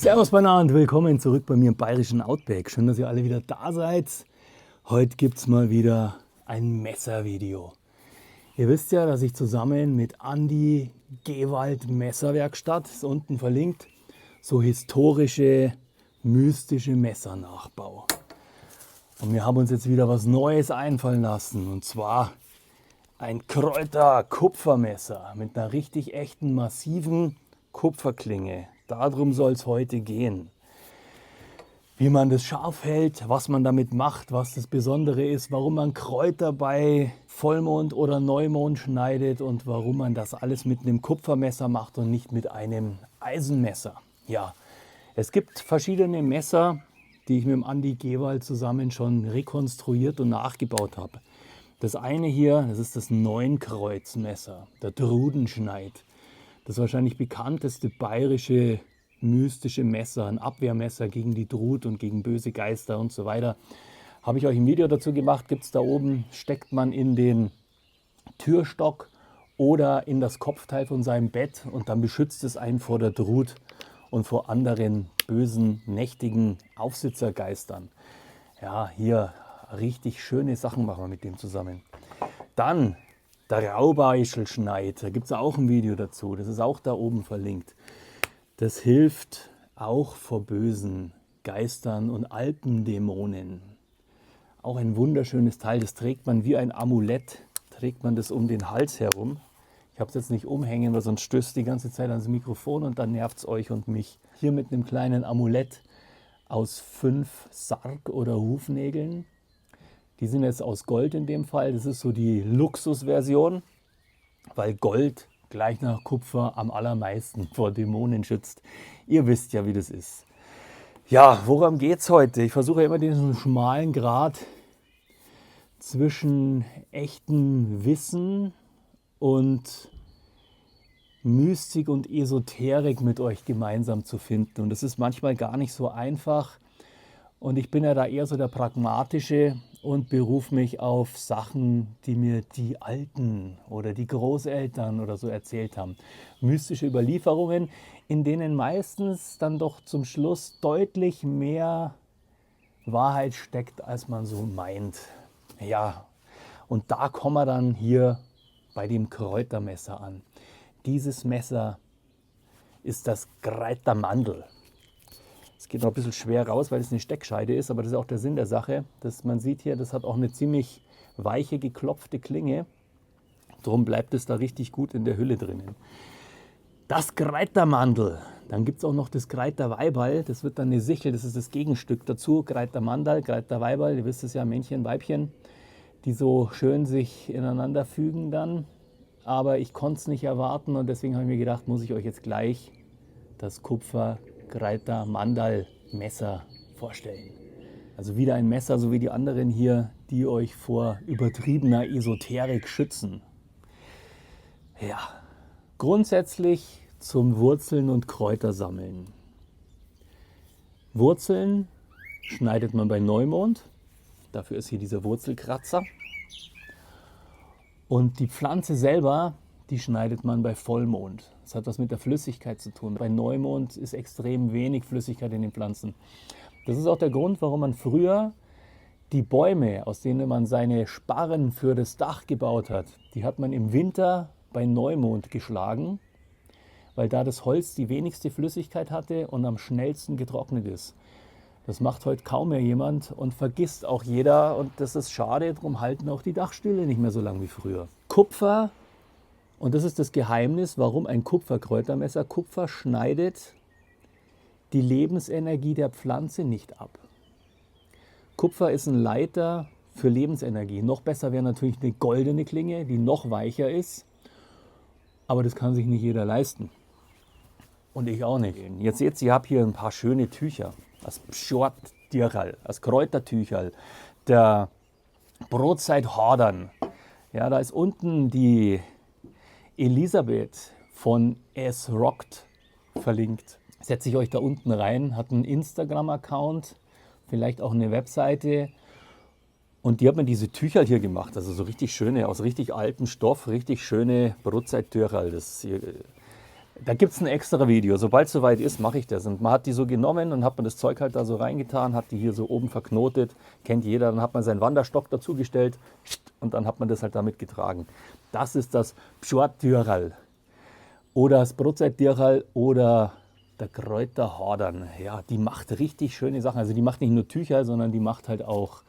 Servus Banana und willkommen zurück bei mir im bayerischen Outback. Schön, dass ihr alle wieder da seid. Heute gibt es mal wieder ein Messervideo. Ihr wisst ja, dass ich zusammen mit Andi Gewald Messerwerkstatt, ist unten verlinkt, so historische, mystische Messer nachbaue. Und wir haben uns jetzt wieder was Neues einfallen lassen. Und zwar ein Kräuter-Kupfermesser mit einer richtig echten, massiven Kupferklinge. Darum soll es heute gehen. Wie man das scharf hält, was man damit macht, was das Besondere ist, warum man Kräuter bei Vollmond oder Neumond schneidet und warum man das alles mit einem Kupfermesser macht und nicht mit einem Eisenmesser. Ja, es gibt verschiedene Messer, die ich mit dem Andi Gewald zusammen schon rekonstruiert und nachgebaut habe. Das eine hier, das ist das Neunkreuzmesser, der Drudenschneid. Das wahrscheinlich bekannteste bayerische mystische Messer, ein Abwehrmesser gegen die Drut und gegen böse Geister und so weiter. Habe ich euch ein Video dazu gemacht, gibt es da oben, steckt man in den Türstock oder in das Kopfteil von seinem Bett und dann beschützt es einen vor der Drut und vor anderen bösen, nächtigen Aufsitzergeistern. Ja, hier richtig schöne Sachen machen wir mit dem zusammen. Dann der Raubeischelschneid, da gibt es auch ein Video dazu, das ist auch da oben verlinkt. Das hilft auch vor bösen Geistern und Alpendämonen. Auch ein wunderschönes Teil, das trägt man wie ein Amulett, trägt man das um den Hals herum. Ich habe es jetzt nicht umhängen, weil sonst stößt die ganze Zeit ans Mikrofon und dann nervt es euch und mich. Hier mit einem kleinen Amulett aus 5 Sarg- oder Hufnägeln. Die sind jetzt aus Gold in dem Fall. Das ist so die Luxusversion, weil Gold gleich nach Kupfer am allermeisten vor Dämonen schützt. Ihr wisst ja, wie das ist. Ja, worum geht's heute? Ich versuche immer diesen schmalen Grat zwischen echtem Wissen und Mystik und Esoterik mit euch gemeinsam zu finden. Und das ist manchmal gar nicht so einfach. Und ich bin ja da eher so der Pragmatische und berufe mich auf Sachen, die mir die Alten oder die Großeltern oder so erzählt haben. Mystische Überlieferungen, in denen meistens dann doch zum Schluss deutlich mehr Wahrheit steckt, als man so meint. Ja, und da kommen wir dann hier bei dem Kräutermesser an. Dieses Messer ist das Kräutermandel. Es geht noch ein bisschen schwer raus, weil es eine Steckscheide ist, aber das ist auch der Sinn der Sache. Man sieht hier, das hat auch eine ziemlich weiche, geklopfte Klinge. Darum bleibt es da richtig gut in der Hülle drinnen. Das Kräutermandel. Dann gibt es auch noch das Kräuterweiberl. Das wird dann eine Sichel, das ist das Gegenstück dazu. Kräutermandel, Kräuterweiberl, ihr wisst es ja, Männchen, Weibchen, die so schön sich ineinander fügen dann. Aber ich konnte es nicht erwarten und deswegen habe ich mir gedacht, muss ich euch jetzt gleich das Kräutermandel-Messer vorstellen. Also wieder ein Messer, so wie die anderen hier, die euch vor übertriebener Esoterik schützen. Ja, grundsätzlich zum Wurzeln und Kräutersammeln. Wurzeln schneidet man bei Neumond. Dafür ist hier dieser Wurzelkratzer. Und die Pflanze selber, die schneidet man bei Vollmond. Das hat was mit der Flüssigkeit zu tun. Bei Neumond ist extrem wenig Flüssigkeit in den Pflanzen. Das ist auch der Grund, warum man früher die Bäume, aus denen man seine Sparren für das Dach gebaut hat, die hat man im Winter bei Neumond geschlagen, weil da das Holz die wenigste Flüssigkeit hatte und am schnellsten getrocknet ist. Das macht heute kaum mehr jemand und vergisst auch jeder und das ist schade, darum halten auch die Dachstühle nicht mehr so lang wie früher. Kupfer, und das ist das Geheimnis, warum ein Kupferkräutermesser, Kupfer schneidet die Lebensenergie der Pflanze nicht ab. Kupfer ist ein Leiter für Lebensenergie. Noch besser wäre natürlich eine goldene Klinge, die noch weicher ist, aber das kann sich nicht jeder leisten. Und ich auch nicht. Jetzt seht ihr, ich habe hier ein paar schöne Tücher. Das Pschort-Tücherl, das Kräutertücherl, der Brotzeit-Hadern. Ja, da ist unten die Elisabeth von Es Rockt verlinkt. Setze ich euch da unten rein, hat einen Instagram-Account, vielleicht auch eine Webseite. Und die hat mir diese Tücher hier gemacht, also so richtig schöne, aus richtig altem Stoff, richtig schöne Brotzeit-Tücherl. Da gibt es ein extra Video. Sobald es soweit ist, mache ich das. Und man hat die so genommen und hat man das Zeug halt da so reingetan, hat die hier so oben verknotet. Kennt jeder. Dann hat man seinen Wanderstock dazugestellt und dann hat man das halt damit getragen. Das ist das Pschortdürral oder das Brotzeitdürral oder der Kräuterhordern. Ja, die macht richtig schöne Sachen. Also die macht nicht nur Tücher, sondern die macht halt auch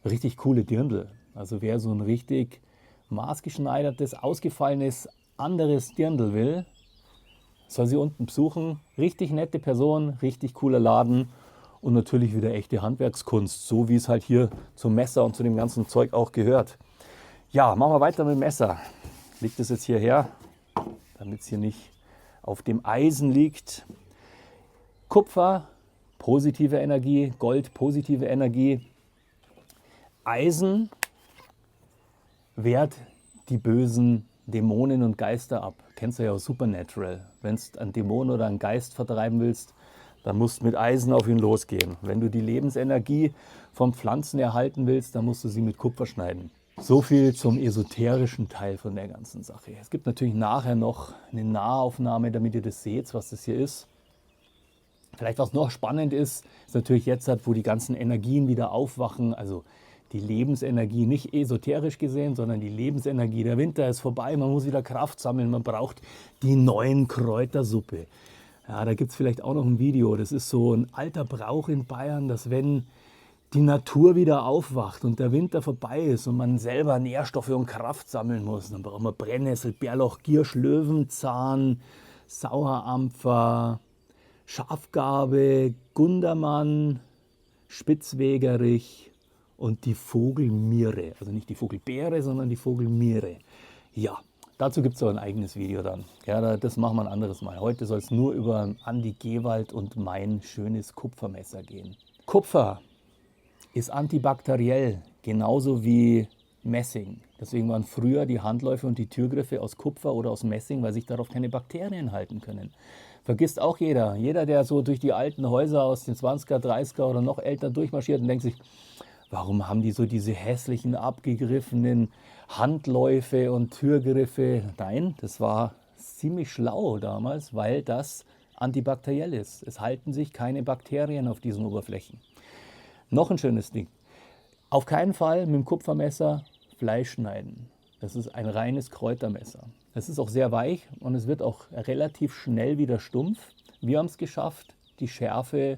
richtig coole Dirndl. Also wer so ein richtig maßgeschneidertes, ausgefallenes, anderes Dirndl will, soll sie unten besuchen. Richtig nette Person, richtig cooler Laden und natürlich wieder echte Handwerkskunst, so wie es halt hier zum Messer und zu dem ganzen Zeug auch gehört. Ja, machen wir weiter mit dem Messer. Liegt es jetzt hierher, damit es hier nicht auf dem Eisen liegt. Kupfer, positive Energie, Gold, positive Energie. Eisen wehrt die bösen Dämonen und Geister ab. Kennst du ja aus Supernatural. Wenn du einen Dämon oder einen Geist vertreiben willst, dann musst du mit Eisen auf ihn losgehen. Wenn du die Lebensenergie von Pflanzen erhalten willst, dann musst du sie mit Kupfer schneiden. So viel zum esoterischen Teil von der ganzen Sache. Es gibt natürlich nachher noch eine Nahaufnahme, damit ihr das seht, was das hier ist. Vielleicht was noch spannend ist, ist natürlich jetzt, wo die ganzen Energien wieder aufwachen, also die Lebensenergie, nicht esoterisch gesehen, sondern die Lebensenergie. Der Winter ist vorbei, man muss wieder Kraft sammeln, man braucht die neuen Kräutersuppe. Ja, da gibt es vielleicht auch noch ein Video. Das ist so ein alter Brauch in Bayern, dass wenn die Natur wieder aufwacht und der Winter vorbei ist und man selber Nährstoffe und Kraft sammeln muss, dann braucht man Brennnessel, Bärlauch, Giersch, Löwenzahn, Sauerampfer, Schafgarbe, Gundermann, Spitzwegerich und die Vogelmiere. Also nicht die Vogelbeere, sondern die Vogelmiere. Ja, dazu gibt es auch ein eigenes Video dann. Ja, das machen wir ein anderes Mal. Heute soll es nur über Andi Gewald und mein schönes Kupfermesser gehen. Kupfer ist antibakteriell, genauso wie Messing. Deswegen waren früher die Handläufe und die Türgriffe aus Kupfer oder aus Messing, weil sich darauf keine Bakterien halten können. Vergisst auch jeder. Jeder, der so durch die alten Häuser aus den 20er, 30er oder noch älter durchmarschiert und denkt sich, warum haben die so diese hässlichen, abgegriffenen Handläufe und Türgriffe? Nein, das war ziemlich schlau damals, weil das antibakteriell ist. Es halten sich keine Bakterien auf diesen Oberflächen. Noch ein schönes Ding. Auf keinen Fall mit dem Kupfermesser Fleisch schneiden. Das ist ein reines Kräutermesser. Es ist auch sehr weich und es wird auch relativ schnell wieder stumpf. Wir haben es geschafft, die Schärfe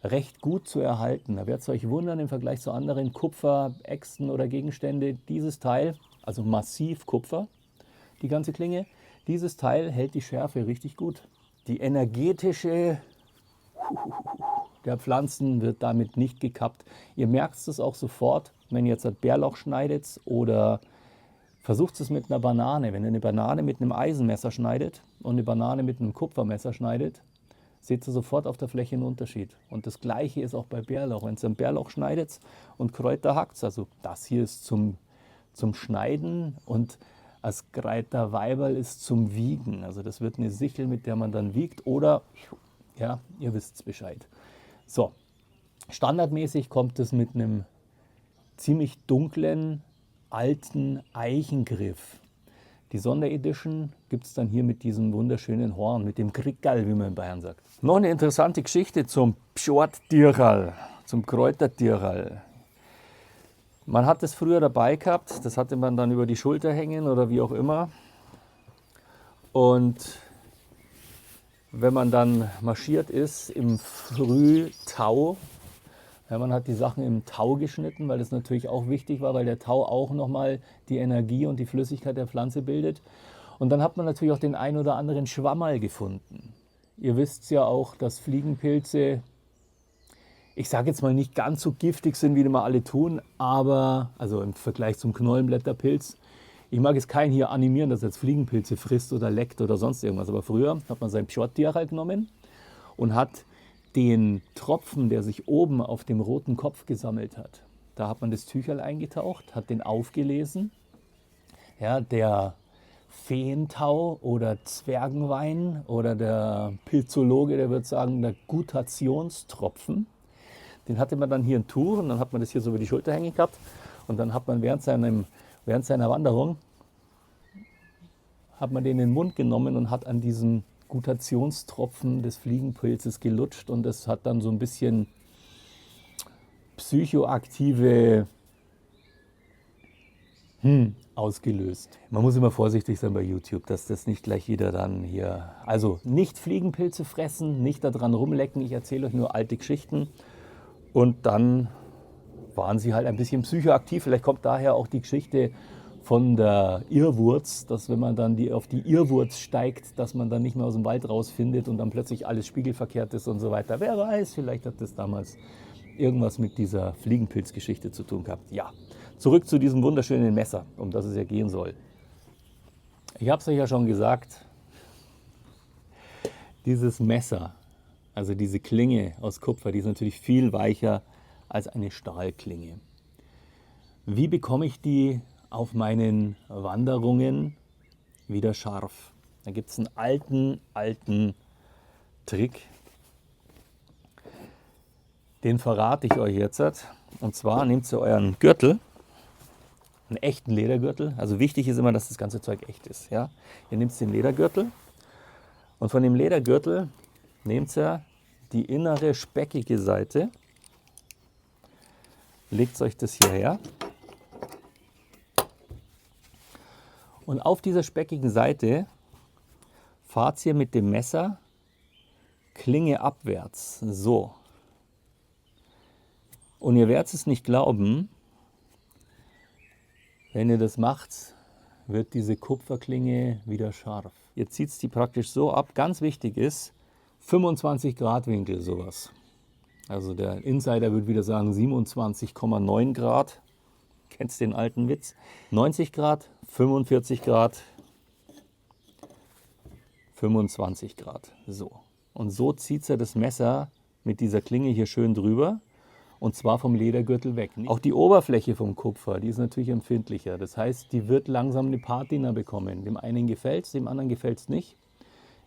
recht gut zu erhalten. Da werdet ihr euch wundern im Vergleich zu anderen Kupferäxten oder Gegenstände. Dieses Teil, also massiv Kupfer, die ganze Klinge, dieses Teil hält die Schärfe richtig gut. Die energetische der Pflanzen wird damit nicht gekappt. Ihr merkt es auch sofort, wenn ihr jetzt Bärlauch schneidet oder versucht es mit einer Banane. Wenn ihr eine Banane mit einem Eisenmesser schneidet und eine Banane mit einem Kupfermesser schneidet, seht ihr sofort auf der Fläche einen Unterschied. Und das Gleiche ist auch bei Bärlauch. Wenn ihr einen Bärlauch schneidet und Kräuter hackt, also das hier ist zum Schneiden und als Kräuterweiberl ist zum Wiegen. Also das wird eine Sichel, mit der man dann wiegt oder, ja, ihr wisst Bescheid. So, standardmäßig kommt es mit einem ziemlich dunklen, alten Eichengriff. Die Sonderedition gibt es dann hier mit diesem wunderschönen Horn, mit dem Krickerl, wie man in Bayern sagt. Noch eine interessante Geschichte zum Pschortdürral, zum Kräuterdürral. Man hat es früher dabei gehabt, das hatte man dann über die Schulter hängen oder wie auch immer. Und wenn man dann marschiert ist im Frühtau, ja, man hat die Sachen im Tau geschnitten, weil das natürlich auch wichtig war, weil der Tau auch nochmal die Energie und die Flüssigkeit der Pflanze bildet. Und dann hat man natürlich auch den ein oder anderen Schwammerl gefunden. Ihr wisst ja auch, dass Fliegenpilze, ich sage jetzt mal nicht ganz so giftig sind, wie immer alle tun, aber, also im Vergleich zum Knollenblätterpilz, ich mag jetzt keinen hier animieren, dass er jetzt Fliegenpilze frisst oder leckt oder sonst irgendwas. Aber früher hat man sein Pschortdürral genommen und hat den Tropfen, der sich oben auf dem roten Kopf gesammelt hat, da hat man das Tücherl eingetaucht, hat den aufgelesen. Ja, der Feentau oder Zwergenwein oder der Pilzologe, der wird sagen, der Gutationstropfen. Den hatte man dann hier in Tuch und dann hat man das hier so über die Schulter hängen gehabt und dann hat man während seiner Wanderung hat man den in den Mund genommen und hat an diesem Gutationstropfen des Fliegenpilzes gelutscht und das hat dann so ein bisschen psychoaktive ausgelöst. Man muss immer vorsichtig sein bei YouTube, dass das nicht gleich jeder dann hier... Also nicht Fliegenpilze fressen, nicht daran rumlecken, ich erzähle euch nur alte Geschichten. Und dann waren sie halt ein bisschen psychoaktiv. Vielleicht kommt daher auch die Geschichte von der Irrwurz, dass wenn man dann auf die Irrwurz steigt, dass man dann nicht mehr aus dem Wald rausfindet und dann plötzlich alles spiegelverkehrt ist und so weiter. Wer weiß, vielleicht hat das damals irgendwas mit dieser Fliegenpilzgeschichte zu tun gehabt. Ja, zurück zu diesem wunderschönen Messer, um das es ja gehen soll. Ich habe es euch ja schon gesagt, dieses Messer, also diese Klinge aus Kupfer, die ist natürlich viel weicher als eine Stahlklinge. Wie bekomme ich die auf meinen Wanderungen wieder scharf? Da gibt es einen alten Trick, den verrate ich euch jetzt. Und zwar nehmt ihr euren Gürtel, einen echten Ledergürtel. Also wichtig ist immer, dass das ganze Zeug echt ist. Ja? Ihr nehmt den Ledergürtel und von dem Ledergürtel nehmt ihr die innere speckige Seite, legt euch das hierher und auf dieser speckigen Seite fahrt ihr mit dem Messer Klinge abwärts. So. Und ihr werdet es nicht glauben, wenn ihr das macht, wird diese Kupferklinge wieder scharf. Ihr zieht die praktisch so ab. Ganz wichtig ist, 25 Grad Winkel sowas. Also der Insider würde wieder sagen 27,9 Grad. Kennst den alten Witz? 90 Grad, 45 Grad, 25 Grad. So. Und so zieht er das Messer mit dieser Klinge hier schön drüber. Und zwar vom Ledergürtel weg. Auch die Oberfläche vom Kupfer, die ist natürlich empfindlicher. Das heißt, die wird langsam eine Patina bekommen. Dem einen gefällt es, dem anderen gefällt es nicht.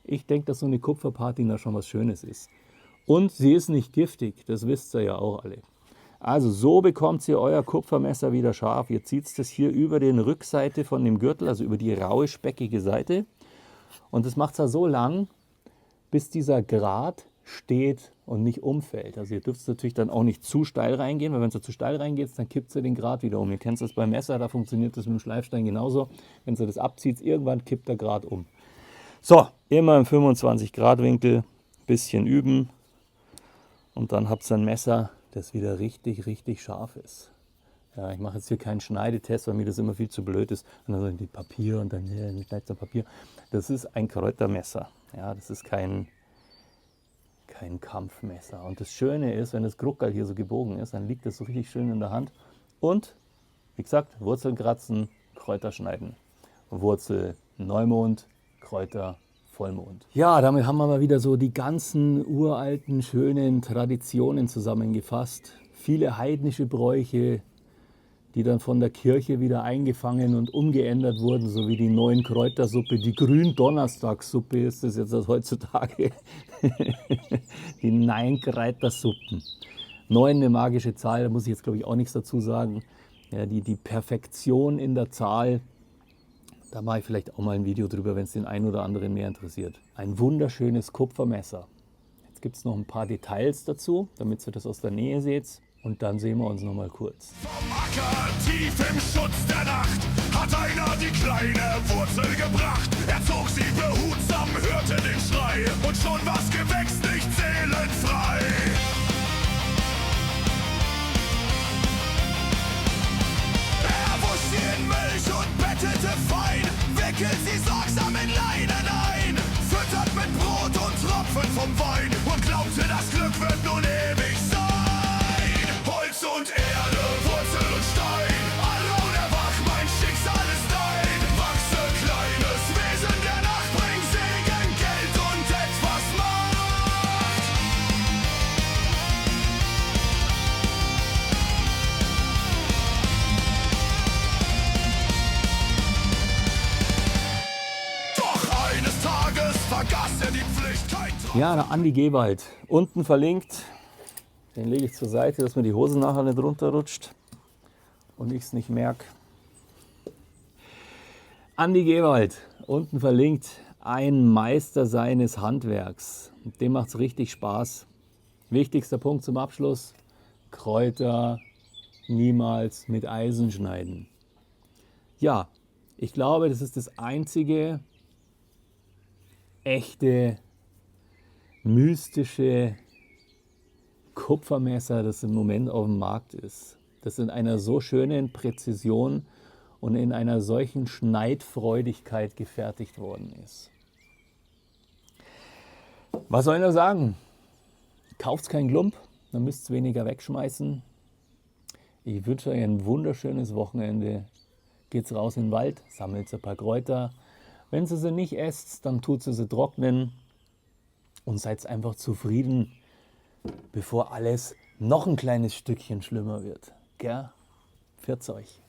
Ich denke, dass so eine Kupferpatina schon was Schönes ist. Und sie ist nicht giftig, das wisst ihr ja auch alle. Also so bekommt ihr euer Kupfermesser wieder scharf. Ihr zieht es hier über die Rückseite von dem Gürtel, also über die raue, speckige Seite. Und das macht es so lang, bis dieser Grat steht und nicht umfällt. Also ihr dürft natürlich dann auch nicht zu steil reingehen, weil wenn es zu steil reingeht, dann kippt ihr den Grat wieder um. Ihr kennt das beim Messer, da funktioniert das mit dem Schleifstein genauso. Wenn ihr das abzieht, irgendwann kippt der Grat um. So, immer im 25 Grad Winkel, bisschen üben und dann habt ihr ein Messer, das wieder richtig, richtig scharf ist. Ja, ich mache jetzt hier keinen Schneidetest, weil mir das immer viel zu blöd ist. Und dann so die Papier und dann schneidet ihr Papier. Das ist ein Kräutermesser. Ja, das ist kein Kampfmesser. Und das Schöne ist, wenn das Kruckerl hier so gebogen ist, dann liegt das so richtig schön in der Hand. Und, wie gesagt, Wurzeln kratzen, Kräuter schneiden. Wurzel Neumond, Kräuter Vollmond. Ja, damit haben wir mal wieder so die ganzen uralten, schönen Traditionen zusammengefasst. Viele heidnische Bräuche, die dann von der Kirche wieder eingefangen und umgeändert wurden, so wie die neuen Kräutersuppe, die Gründonnerstagssuppe ist das jetzt heutzutage. Die Nein-Kräutersuppen. 9 eine magische Zahl, da muss ich jetzt glaube ich auch nichts dazu sagen. Ja, die Perfektion in der Zahl, da mache ich vielleicht auch mal ein Video drüber, wenn es den einen oder anderen mehr interessiert. Ein wunderschönes Kupfermesser. Jetzt gibt es noch ein paar Details dazu, damit ihr das aus der Nähe seht. Und dann sehen wir uns noch mal kurz. Vom Acker tief im Schutz der Nacht hat einer die kleine Wurzel gebracht. Er zog sie behutsam, hörte den Schrei und schon war's Gewächs nicht seelenfrei. Er wusch sie in Milch und bettete fein, wickelt sie sorgsam in Leinen ein, füttert mit Brot und Tropfen vom Wein und glaubte, das Glück wird nun ewig sein. Und Erde, Wurzel und Stein, Alraun erwach, mein Schicksal ist dein. Wachse, kleines Wesen der Nacht, bring Segen, Geld und etwas Macht. Doch eines Tages vergaß er die Pflicht, kein Traum. Ja, der Andi Gewald, unten verlinkt. Den lege ich zur Seite, dass mir die Hose nachher nicht runterrutscht und ich es nicht merke. Andi Gewald, unten verlinkt, ein Meister seines Handwerks. Dem macht es richtig Spaß. Wichtigster Punkt zum Abschluss: Kräuter niemals mit Eisen schneiden. Ja, ich glaube, das ist das einzige echte, mystische Kupfermesser, das im Moment auf dem Markt ist. Das in einer so schönen Präzision und in einer solchen Schneidfreudigkeit gefertigt worden ist. Was soll ich noch sagen? Kauft keinen Klump, dann müsst ihr weniger wegschmeißen. Ich wünsche euch ein wunderschönes Wochenende. Geht's raus in den Wald, sammelt ein paar Kräuter. Wenn ihr sie nicht esst, dann tut sie trocknen und seid einfach zufrieden, bevor alles noch ein kleines Stückchen schlimmer wird. Gell? Pfiat's euch.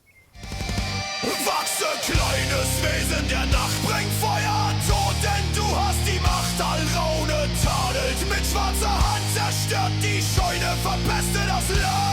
Wachse, kleines Wesen der Nacht, bring Feuer an Tod, denn du hast die Macht. Alraune tadelt mit schwarzer Hand, zerstört die Scheune, verpeste das Land.